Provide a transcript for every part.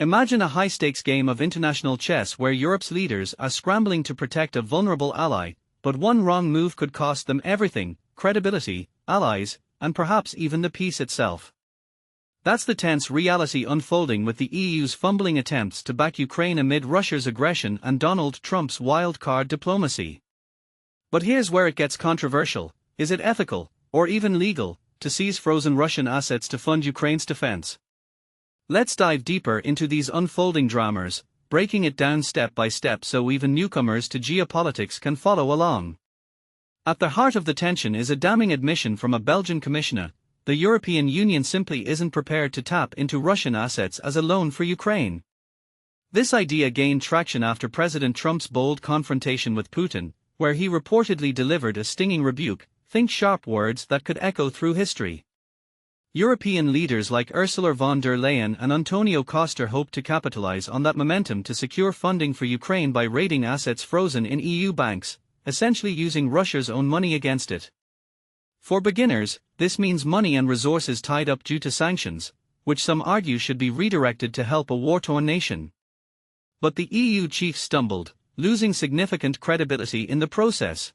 Imagine a high-stakes game of international chess where Europe's leaders are scrambling to protect a vulnerable ally, but one wrong move could cost them everything: credibility, allies, and perhaps even the peace itself. That's the tense reality unfolding with the EU's fumbling attempts to back Ukraine amid Russia's aggression and Donald Trump's wild-card diplomacy. But here's where it gets controversial: is it ethical, or even legal, to seize frozen Russian assets to fund Ukraine's defense? Let's dive deeper into these unfolding dramas, breaking it down step by step so even newcomers to geopolitics can follow along. At the heart of the tension is a damning admission from a Belgian commissioner: the European Union simply isn't prepared to tap into Russian assets as a loan for Ukraine. This idea gained traction after President Trump's bold confrontation with Putin, where he reportedly delivered a stinging rebuke, think sharp words that could echo through history. European leaders like Ursula von der Leyen and Antonio Costa hope to capitalize on that momentum to secure funding for Ukraine by raiding assets frozen in EU banks, essentially using Russia's own money against it. For beginners, this means money and resources tied up due to sanctions, which some argue should be redirected to help a war-torn nation. But the EU chief stumbled, losing significant credibility in the process.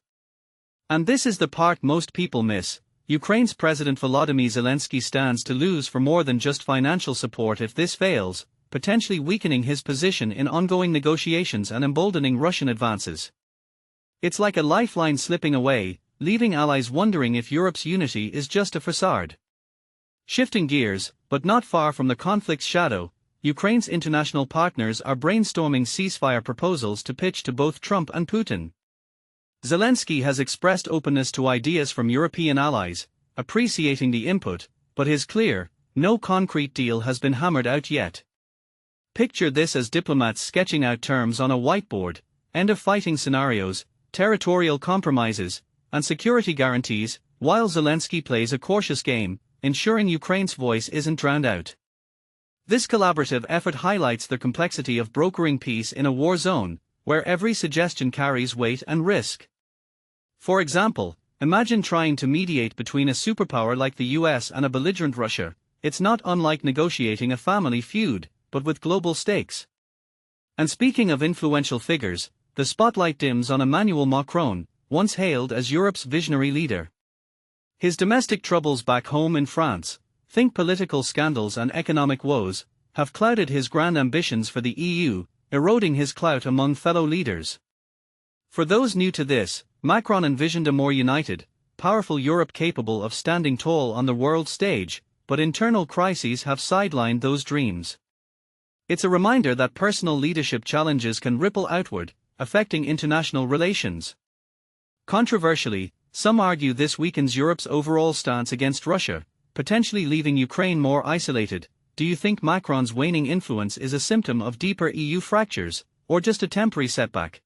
And this is the part most people miss: Ukraine's President Volodymyr Zelenskyy stands to lose for more than just financial support if this fails, potentially weakening his position in ongoing negotiations and emboldening Russian advances. It's like a lifeline slipping away, leaving allies wondering if Europe's unity is just a facade. Shifting gears, but not far from the conflict's shadow, Ukraine's international partners are brainstorming ceasefire proposals to pitch to both Trump and Putin. Zelenskyy has expressed openness to ideas from European allies, appreciating the input, but is clear: no concrete deal has been hammered out yet. Picture this as diplomats sketching out terms on a whiteboard: end-of-fighting scenarios, territorial compromises, and security guarantees, while Zelenskyy plays a cautious game, ensuring Ukraine's voice isn't drowned out. This collaborative effort highlights the complexity of brokering peace in a war zone, where every suggestion carries weight and risk. For example, imagine trying to mediate between a superpower like the US and a belligerent Russia. It's not unlike negotiating a family feud, but with global stakes. And speaking of influential figures, the spotlight dims on Emmanuel Macron, once hailed as Europe's visionary leader. His domestic troubles back home in France, think political scandals and economic woes, have clouded his grand ambitions for the EU, eroding his clout among fellow leaders. For those new to this, Macron envisioned a more united, powerful Europe capable of standing tall on the world stage, but internal crises have sidelined those dreams. It's a reminder that personal leadership challenges can ripple outward, affecting international relations. Controversially, some argue this weakens Europe's overall stance against Russia, potentially leaving Ukraine more isolated. Do you think Macron's waning influence is a symptom of deeper EU fractures, or just a temporary setback?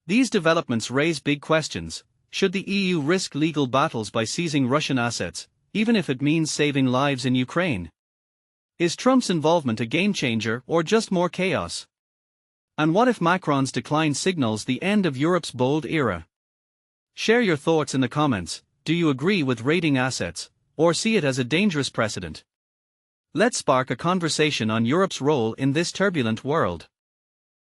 These developments raise big questions. Should the EU risk legal battles by seizing Russian assets, even if it means saving lives in Ukraine? Is Trump's involvement a game-changer or just more chaos? And what if Macron's decline signals the end of Europe's bold era? Share your thoughts in the comments. Do you agree with raiding assets, or see it as a dangerous precedent? Let's spark a conversation on Europe's role in this turbulent world.